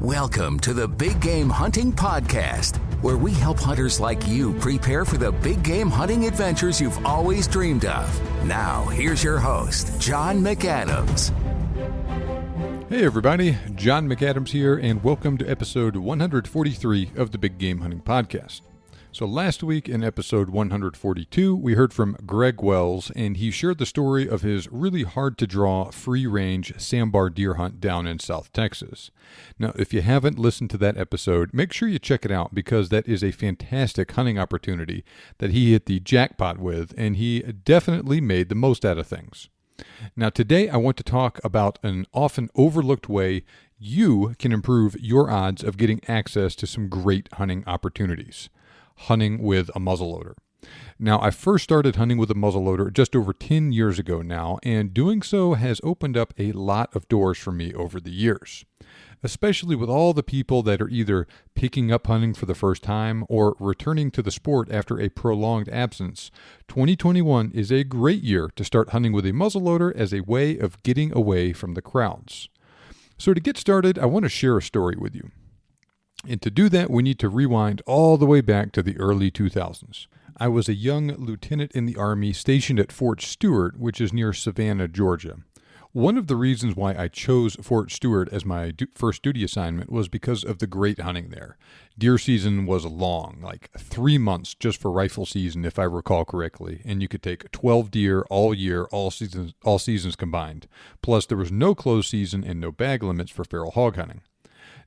Welcome to the Big Game Hunting Podcast, where we help hunters like you prepare for the big game hunting adventures you've always dreamed of. Now, here's your host, John McAdams. Hey everybody, John McAdams here, and welcome to episode 143 of the Big Game Hunting Podcast. So last week in episode 142, we heard from Greg Wells, and he shared the story of his really hard-to-draw free-range sandbar deer hunt down in South Texas. Now, if you haven't listened to that episode, make sure you check it out because that is a fantastic hunting opportunity that he hit the jackpot with, and he definitely made the most out of things. Now, today I want to talk about an often overlooked way you can improve your odds of getting access to some great hunting opportunities. Hunting with a muzzleloader. Now, I first started hunting with a muzzleloader just over 10 years ago now, and doing so has opened up a lot of doors for me over the years, especially with all the people that are either picking up hunting for the first time or returning to the sport after a prolonged absence. 2021 is a great year to start hunting with a muzzleloader as a way of getting away from the crowds. So to get started, I want to share a story with you. And to do that, we need to rewind all the way back to the early 2000s. I was a young lieutenant in the Army stationed at Fort Stewart, which is near Savannah, Georgia. One of the reasons why I chose Fort Stewart as my first duty assignment was because of the great hunting there. Deer season was long, like 3 months just for rifle season, if I recall correctly, and you could take 12 deer all year, all seasons combined. Plus, there was no closed season and no bag limits for feral hog hunting.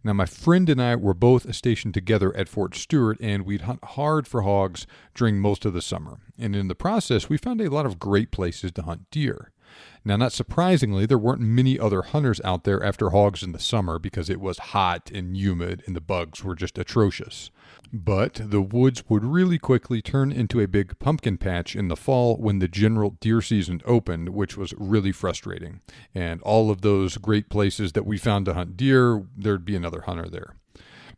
Now, my friend and I were both stationed together at Fort Stewart, and we'd hunt hard for hogs during most of the summer. And in the process, we found a lot of great places to hunt deer. Now, not surprisingly, there weren't many other hunters out there after hogs in the summer because it was hot and humid and the bugs were just atrocious. But the woods would really quickly turn into a big pumpkin patch in the fall when the general deer season opened, which was really frustrating. And all of those great places that we found to hunt deer, there'd be another hunter there.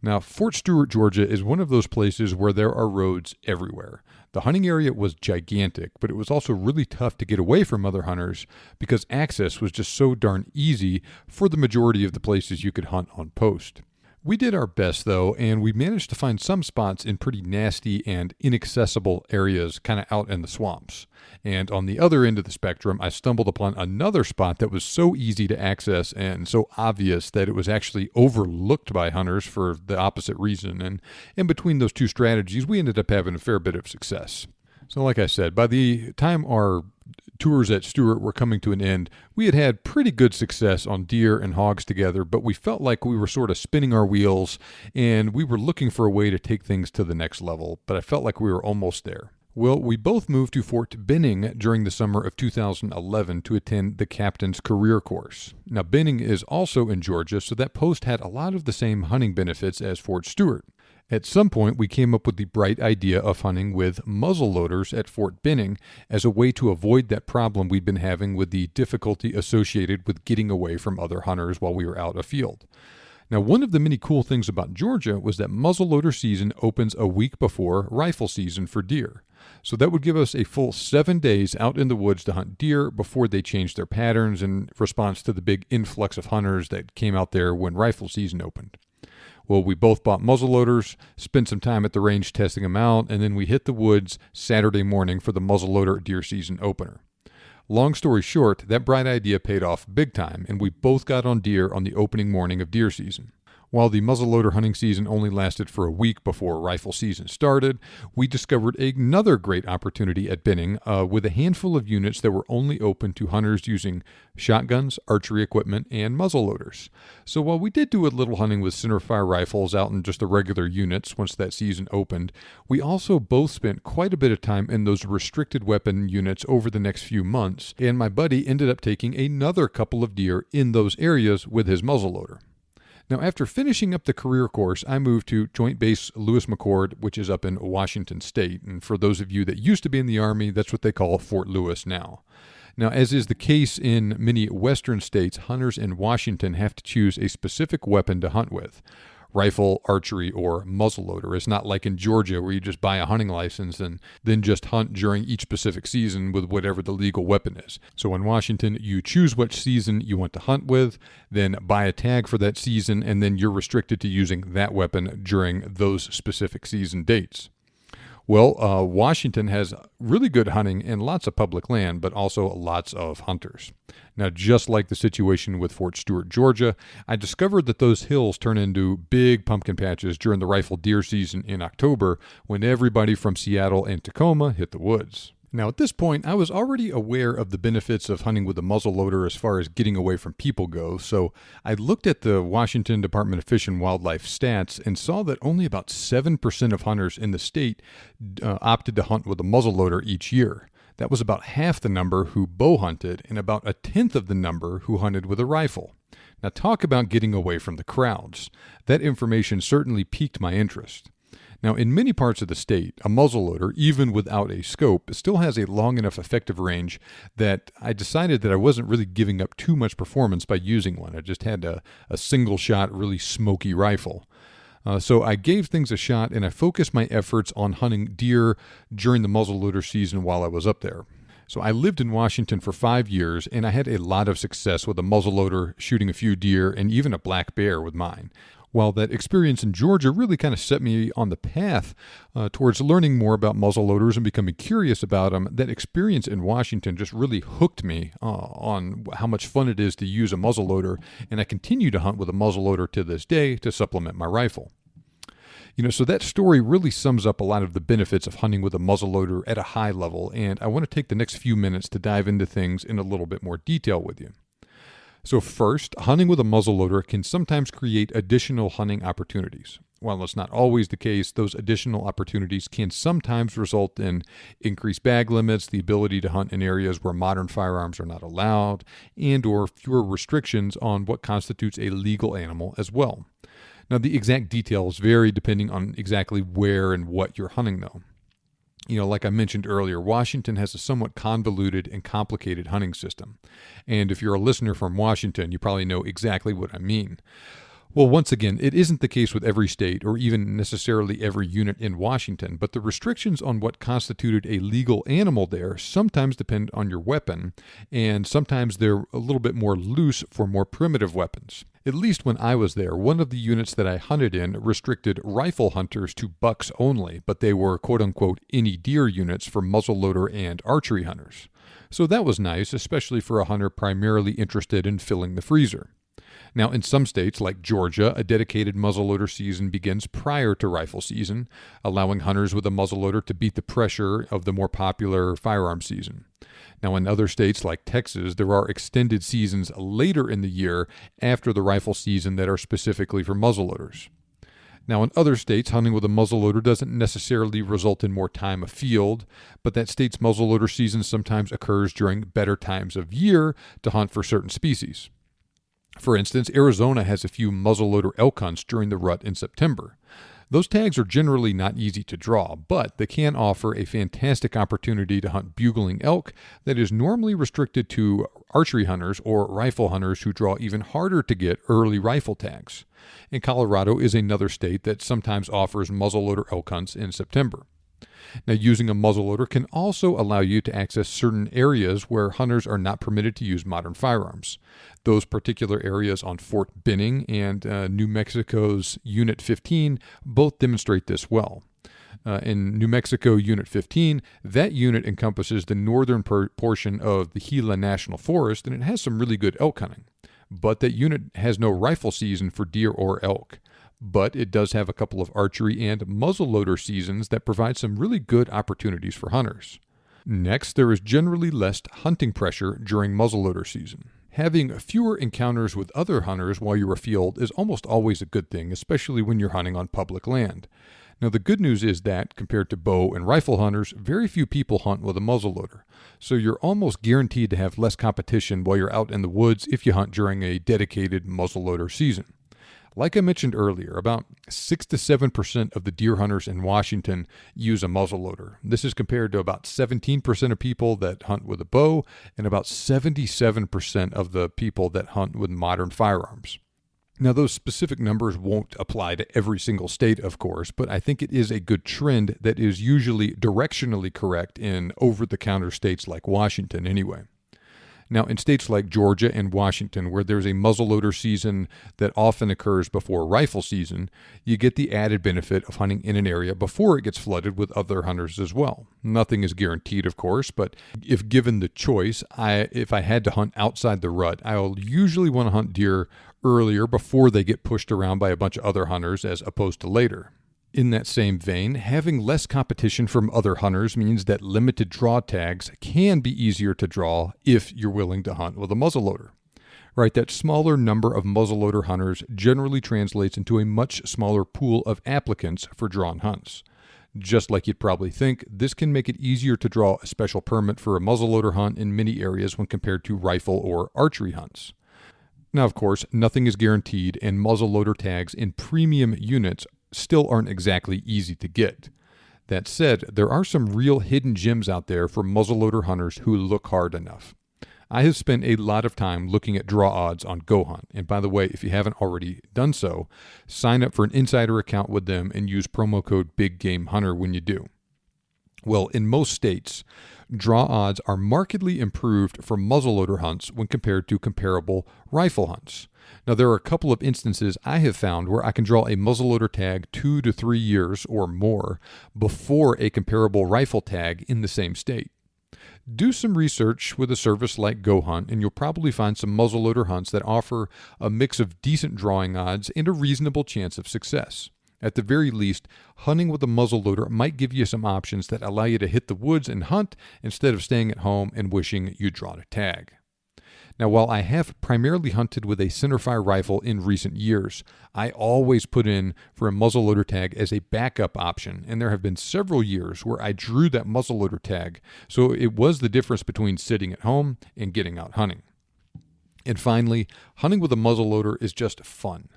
Now, Fort Stewart, Georgia is one of those places where there are roads everywhere. The hunting area was gigantic, but it was also really tough to get away from other hunters because access was just so darn easy for the majority of the places you could hunt on post. We did our best, though, and we managed to find some spots in pretty nasty and inaccessible areas kind of out in the swamps. And on the other end of the spectrum, I stumbled upon another spot that was so easy to access and so obvious that it was actually overlooked by hunters for the opposite reason. And in between those two strategies, we ended up having a fair bit of success. So like I said, by the time our tours at Stewart were coming to an end, we had pretty good success on deer and hogs together, but we felt like we were sort of spinning our wheels and we were looking for a way to take things to the next level, but I felt like we were almost there. Well, we both moved to Fort Benning during the summer of 2011 to attend the Captain's Career Course. Now, Benning is also in Georgia, so that post had a lot of the same hunting benefits as Fort Stewart. At some point, we came up with the bright idea of hunting with muzzleloaders at Fort Benning as a way to avoid that problem we'd been having with the difficulty associated with getting away from other hunters while we were out afield. Now, one of the many cool things about Georgia was that muzzleloader season opens a week before rifle season for deer. So that would give us a full 7 days out in the woods to hunt deer before they changed their patterns in response to the big influx of hunters that came out there when rifle season opened. Well, we both bought muzzleloaders, spent some time at the range testing them out, and then we hit the woods Saturday morning for the muzzleloader deer season opener. Long story short, that bright idea paid off big time, and we both got on deer on the opening morning of deer season. While the muzzleloader hunting season only lasted for a week before rifle season started, we discovered another great opportunity at Benning with a handful of units that were only open to hunters using shotguns, archery equipment, and muzzleloaders. So while we did do a little hunting with centerfire rifles out in just the regular units once that season opened, we also both spent quite a bit of time in those restricted weapon units over the next few months, and my buddy ended up taking another couple of deer in those areas with his muzzleloader. Now, after finishing up the career course, I moved to Joint Base Lewis McChord, which is up in Washington State. And for those of you that used to be in the Army, that's what they call Fort Lewis now. Now, as is the case in many western states, hunters in Washington have to choose a specific weapon to hunt with. rifle, archery, or muzzleloader. It's not like in Georgia where you just buy a hunting license and then just hunt during each specific season with whatever the legal weapon is. So in Washington, you choose which season you want to hunt with, then buy a tag for that season, and then you're restricted to using that weapon during those specific season dates. Well, Washington has really good hunting and lots of public land, but also lots of hunters. Now, just like the situation with Fort Stewart, Georgia, I discovered that those hills turn into big pumpkin patches during the rifle deer season in October when everybody from Seattle and Tacoma hit the woods. Now, at this point, I was already aware of the benefits of hunting with a muzzleloader as far as getting away from people go, so I looked at the Washington Department of Fish and Wildlife stats and saw that only about 7% of hunters in the state opted to hunt with a muzzleloader each year. That was about half the number who bow hunted and about a tenth of the number who hunted with a rifle. Now, talk about getting away from the crowds. That information certainly piqued my interest. Now, in many parts of the state, a muzzleloader, even without a scope, still has a long enough effective range that I decided that I wasn't really giving up too much performance by using one. I just had a single-shot, really smoky rifle. So I gave things a shot, and I focused my efforts on hunting deer during the muzzleloader season while I was up there. So I lived in Washington for 5 years, and I had a lot of success with a muzzleloader, shooting a few deer, and even a black bear with mine. While that experience in Georgia really kind of set me on the path towards learning more about muzzleloaders and becoming curious about them, that experience in Washington just really hooked me on how much fun it is to use a muzzleloader, and I continue to hunt with a muzzleloader to this day to supplement my rifle. So that story really sums up a lot of the benefits of hunting with a muzzleloader at a high level, and I want to take the next few minutes to dive into things in a little bit more detail with you. So first, hunting with a muzzleloader can sometimes create additional hunting opportunities. While it's not always the case, those additional opportunities can sometimes result in increased bag limits, the ability to hunt in areas where modern firearms are not allowed, and or fewer restrictions on what constitutes a legal animal as well. Now, the exact details vary depending on exactly where and what you're hunting, though. Like I mentioned earlier, Washington has a somewhat convoluted and complicated hunting system. And if you're a listener from Washington, you probably know exactly what I mean. Well, once again, it isn't the case with every state or even necessarily every unit in Washington, but the restrictions on what constituted a legal animal there sometimes depend on your weapon, and sometimes they're a little bit more loose for more primitive weapons. At least when I was there, one of the units that I hunted in restricted rifle hunters to bucks only, but they were quote-unquote any deer units for muzzleloader and archery hunters. So that was nice, especially for a hunter primarily interested in filling the freezer. Now, in some states, like Georgia, a dedicated muzzleloader season begins prior to rifle season, allowing hunters with a muzzleloader to beat the pressure of the more popular firearm season. Now, in other states like Texas, there are extended seasons later in the year after the rifle season that are specifically for muzzleloaders. Now, in other states, hunting with a muzzleloader doesn't necessarily result in more time afield, but that state's muzzleloader season sometimes occurs during better times of year to hunt for certain species. For instance, Arizona has a few muzzleloader elk hunts during the rut in September. Those tags are generally not easy to draw, but they can offer a fantastic opportunity to hunt bugling elk that is normally restricted to archery hunters or rifle hunters who draw even harder to get early rifle tags. And Colorado is another state that sometimes offers muzzleloader elk hunts in September. Now, using a muzzleloader can also allow you to access certain areas where hunters are not permitted to use modern firearms. Those particular areas on Fort Benning and New Mexico's Unit 15 both demonstrate this well. In New Mexico Unit 15, that unit encompasses the northern portion of the Gila National Forest, and it has some really good elk hunting. But that unit has no rifle season for deer or elk. But it does have a couple of archery and muzzleloader seasons that provide some really good opportunities for hunters. Next, there is generally less hunting pressure during muzzleloader season. Having fewer encounters with other hunters while you're afield is almost always a good thing, especially when you're hunting on public land. Now, the good news is that, compared to bow and rifle hunters, very few people hunt with a muzzleloader. So you're almost guaranteed to have less competition while you're out in the woods if you hunt during a dedicated muzzleloader season. Like I mentioned earlier, about 6 to 7% of the deer hunters in Washington use a muzzleloader. This is compared to about 17% of people that hunt with a bow and about 77% of the people that hunt with modern firearms. Now, those specific numbers won't apply to every single state, of course, but I think it is a good trend that is usually directionally correct in over-the-counter states like Washington anyway. Now, in states like Georgia and Washington, where there's a muzzleloader season that often occurs before rifle season, you get the added benefit of hunting in an area before it gets flooded with other hunters as well. Nothing is guaranteed, of course, but if given the choice, if I had to hunt outside the rut, I'll usually want to hunt deer earlier before they get pushed around by a bunch of other hunters as opposed to later. In that same vein, having less competition from other hunters means that limited draw tags can be easier to draw if you're willing to hunt with a muzzleloader. Right, that smaller number of muzzleloader hunters generally translates into a much smaller pool of applicants for drawn hunts. Just like you'd probably think, this can make it easier to draw a special permit for a muzzleloader hunt in many areas when compared to rifle or archery hunts. Now, of course, nothing is guaranteed, and muzzleloader tags in premium units still aren't exactly easy to get. That said, there are some real hidden gems out there for muzzleloader hunters who look hard enough. I have spent a lot of time looking at draw odds on GoHunt, and by the way, if you haven't already done so, sign up for an insider account with them and use promo code BIGGameHunter when you do. Well, in most states, draw odds are markedly improved for muzzleloader hunts when compared to comparable rifle hunts. Now, there are a couple of instances I have found where I can draw a muzzleloader tag 2 to 3 years or more before a comparable rifle tag in the same state. Do some research with a service like GoHunt, and you'll probably find some muzzleloader hunts that offer a mix of decent drawing odds and a reasonable chance of success. At the very least, hunting with a muzzleloader might give you some options that allow you to hit the woods and hunt instead of staying at home and wishing you'd drawn a tag. Now, while I have primarily hunted with a centerfire rifle in recent years, I always put in for a muzzleloader tag as a backup option, and there have been several years where I drew that muzzleloader tag, so it was the difference between sitting at home and getting out hunting. And finally, hunting with a muzzleloader is just fun.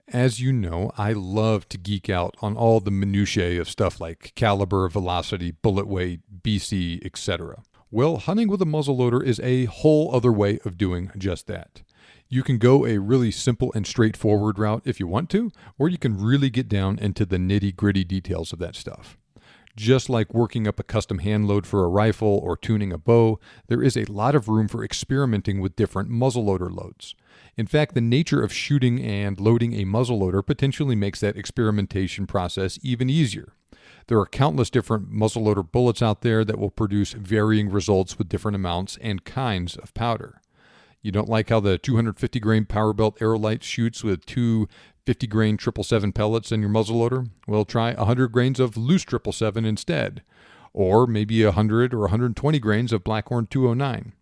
As you know, I love to geek out on all the minutiae of stuff like caliber, velocity, bullet weight, BC, etc. Well, hunting with a muzzleloader is a whole other way of doing just that. You can go a really simple and straightforward route if you want to, or you can really get down into the nitty-gritty details of that stuff. Just like working up a custom hand load for a rifle or tuning a bow, there is a lot of room for experimenting with different muzzleloader loads. In fact, the nature of shooting and loading a muzzleloader potentially makes that experimentation process even easier. There are countless different muzzleloader bullets out there that will produce varying results with different amounts and kinds of powder. You don't like how the 250 grain Powerbelt Aerolite shoots with two 50 grain 777 pellets in your muzzleloader? Well, try 100 grains of loose 777 instead. Or maybe 100 or 120 grains of Blackhorn 209.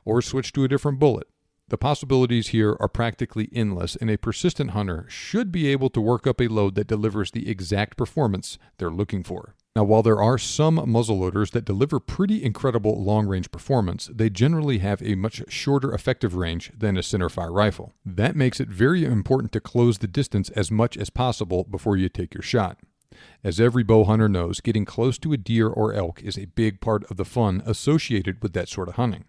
Or switch to a different bullet. The possibilities here are practically endless, and a persistent hunter should be able to work up a load that delivers the exact performance they're looking for. Now, while there are some muzzleloaders that deliver pretty incredible long-range performance, they generally have a much shorter effective range than a centerfire rifle. That makes it very important to close the distance as much as possible before you take your shot. As every bow hunter knows, getting close to a deer or elk is a big part of the fun associated with that sort of hunting.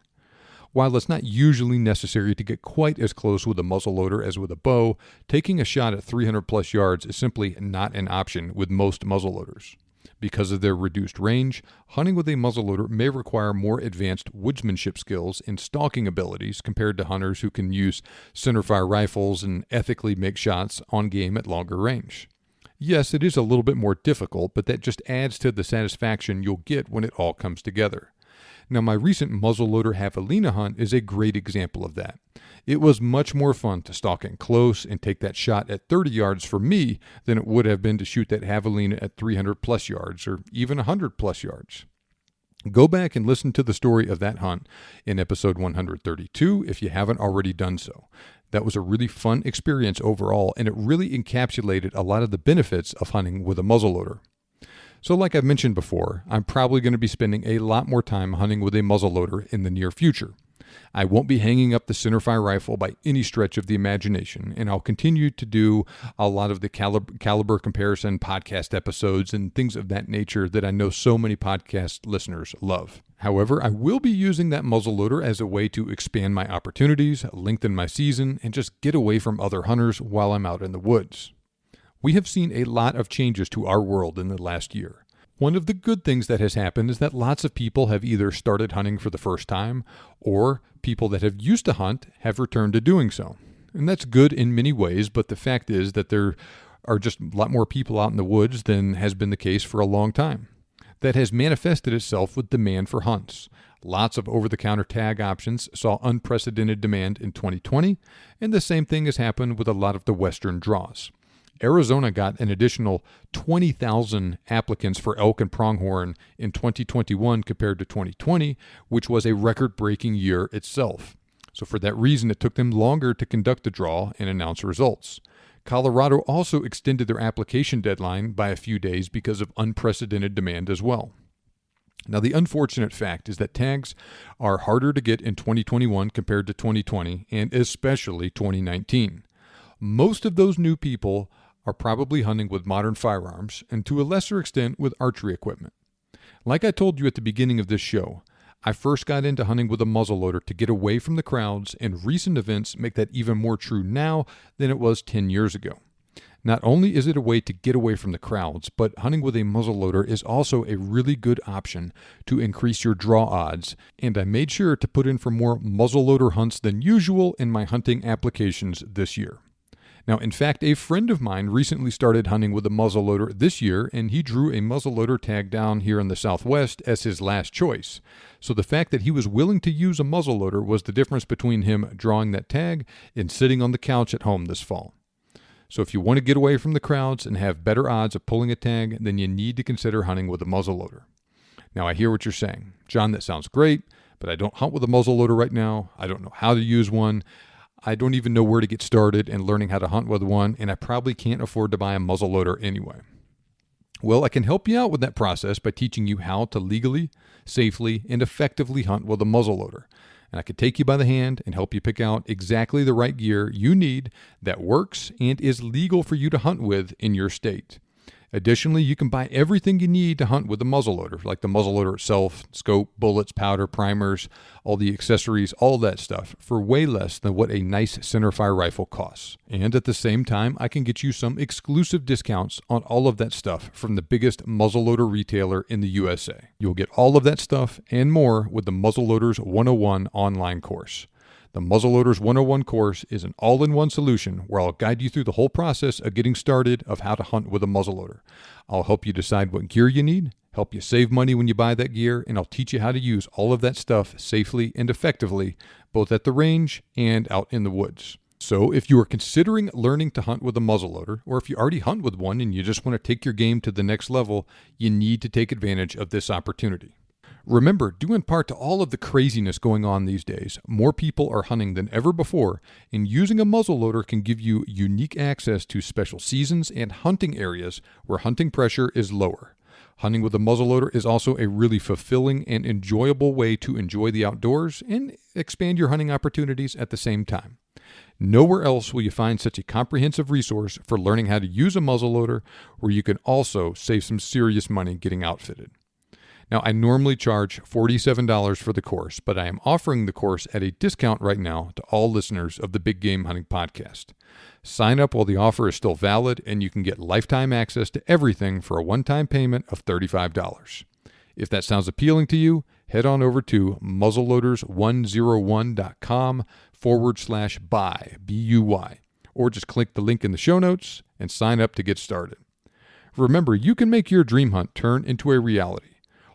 While it's not usually necessary to get quite as close with a muzzleloader as with a bow, taking a shot at 300 plus yards is simply not an option with most muzzleloaders. Because of their reduced range, hunting with a muzzleloader may require more advanced woodsmanship skills and stalking abilities compared to hunters who can use centerfire rifles and ethically make shots on game at longer range. Yes, it is a little bit more difficult, but that just adds to the satisfaction you'll get when it all comes together. Now, my recent muzzleloader javelina hunt is a great example of that. It was much more fun to stalk in close and take that shot at 30 yards for me than it would have been to shoot that javelina at 300 plus yards or even 100 plus yards. Go back and listen to the story of that hunt in episode 132 if you haven't already done so. That was a really fun experience overall, and it really encapsulated a lot of the benefits of hunting with a muzzleloader. So like I've mentioned before, I'm probably going to be spending a lot more time hunting with a muzzleloader in the near future. I won't be hanging up the centerfire rifle by any stretch of the imagination, and I'll continue to do a lot of the caliber comparison podcast episodes and things of that nature that I know so many podcast listeners love. However, I will be using that muzzleloader as a way to expand my opportunities, lengthen my season, and just get away from other hunters while I'm out in the woods. We have seen a lot of changes to our world in the last year. One of the good things that has happened is that lots of people have either started hunting for the first time, or people that have used to hunt have returned to doing so. And that's good in many ways, but the fact is that there are just a lot more people out in the woods than has been the case for a long time. That has manifested itself with demand for hunts. Lots of over-the-counter tag options saw unprecedented demand in 2020, and the same thing has happened with a lot of the Western draws. Arizona got an additional 20,000 applicants for elk and pronghorn in 2021 compared to 2020, which was a record-breaking year itself. So for that reason, it took them longer to conduct the draw and announce results. Colorado also extended their application deadline by a few days because of unprecedented demand as well. Now, the unfortunate fact is that tags are harder to get in 2021 compared to 2020, and especially 2019. Most of those new people are probably hunting with modern firearms, and to a lesser extent with archery equipment. Like I told you at the beginning of this show, I first got into hunting with a muzzleloader to get away from the crowds, and recent events make that even more true now than it was 10 years ago. Not only is it a way to get away from the crowds, but hunting with a muzzleloader is also a really good option to increase your draw odds, and I made sure to put in for more muzzleloader hunts than usual in my hunting applications this year. Now, in fact, a friend of mine recently started hunting with a muzzleloader this year, and he drew a muzzleloader tag down here in the Southwest as his last choice. So the fact that he was willing to use a muzzleloader was the difference between him drawing that tag and sitting on the couch at home this fall. So if you want to get away from the crowds and have better odds of pulling a tag, then you need to consider hunting with a muzzleloader. Now, I hear what you're saying. John, that sounds great, but I don't hunt with a muzzleloader right now. I don't know how to use one. I don't even know where to get started in learning how to hunt with one, and I probably can't afford to buy a muzzleloader anyway. Well, I can help you out with that process by teaching you how to legally, safely, and effectively hunt with a muzzleloader. And I can take you by the hand and help you pick out exactly the right gear you need that works and is legal for you to hunt with in your state. Additionally, you can buy everything you need to hunt with the muzzleloader, like the muzzleloader itself, scope, bullets, powder, primers, all the accessories, all that stuff, for way less than what a nice centerfire rifle costs. And at the same time, I can get you some exclusive discounts on all of that stuff from the biggest muzzleloader retailer in the USA. You'll get all of that stuff and more with the Muzzleloaders 101 online course. The Muzzleloaders 101 course is an all-in-one solution where I'll guide you through the whole process of getting started of how to hunt with a muzzleloader. I'll help you decide what gear you need, help you save money when you buy that gear, and I'll teach you how to use all of that stuff safely and effectively, both at the range and out in the woods. So if you are considering learning to hunt with a muzzleloader, or if you already hunt with one and you just want to take your game to the next level, you need to take advantage of this opportunity. Remember, due in part to all of the craziness going on these days, more people are hunting than ever before, and using a muzzleloader can give you unique access to special seasons and hunting areas where hunting pressure is lower. Hunting with a muzzleloader is also a really fulfilling and enjoyable way to enjoy the outdoors and expand your hunting opportunities at the same time. Nowhere else will you find such a comprehensive resource for learning how to use a muzzleloader, where you can also save some serious money getting outfitted. Now, I normally charge $47 for the course, but I am offering the course at a discount right now to all listeners of the Big Game Hunting Podcast. Sign up while the offer is still valid, and you can get lifetime access to everything for a one-time payment of $35. If that sounds appealing to you, head on over to muzzleloaders101.com/buy, B-U-Y, or just click the link in the show notes and sign up to get started. Remember, you can make your dream hunt turn into a reality.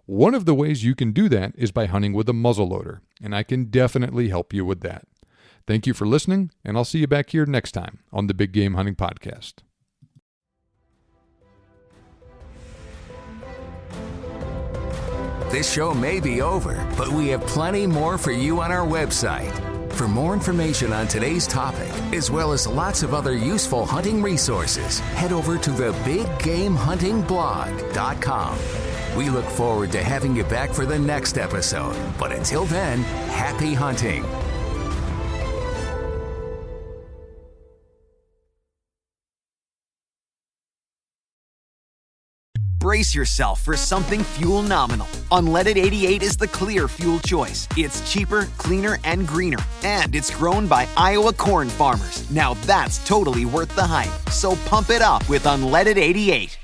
One of the ways you can do that is by hunting with a muzzleloader, and I can definitely help you with that. Thank you for listening, and I'll see you back here next time on the Big Game Hunting Podcast. This show may be over, but we have plenty more for you on our website. For more information on today's topic, as well as lots of other useful hunting resources, head over to the BigGameHuntingBlog.com. We look forward to having you back for the next episode. But until then, happy hunting. brace yourself for something fuel nominal. Unleaded 88 is the clear fuel choice. It's cheaper, cleaner, and greener. And it's grown by Iowa corn farmers. Now that's totally worth the hype. So pump it up with Unleaded 88.